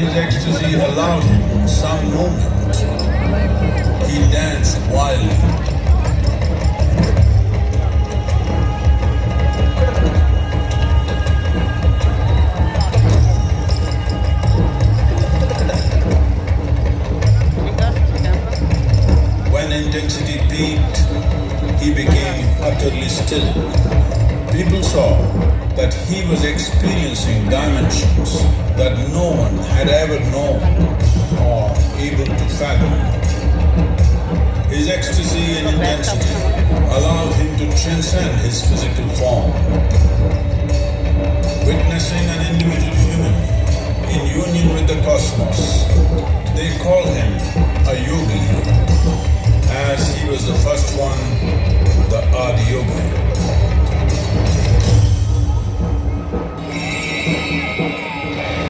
his ecstasy allowed him some movement, he danced wildly. When intensity peaked, he became utterly still. People saw that he was experiencing dimensions that no one had ever known or able to fathom. His ecstasy and intensity allowed him to transcend his physical form. Witnessing an individual human in union with the cosmos, they call him a yogi, as he was the first one, the Adiyogi.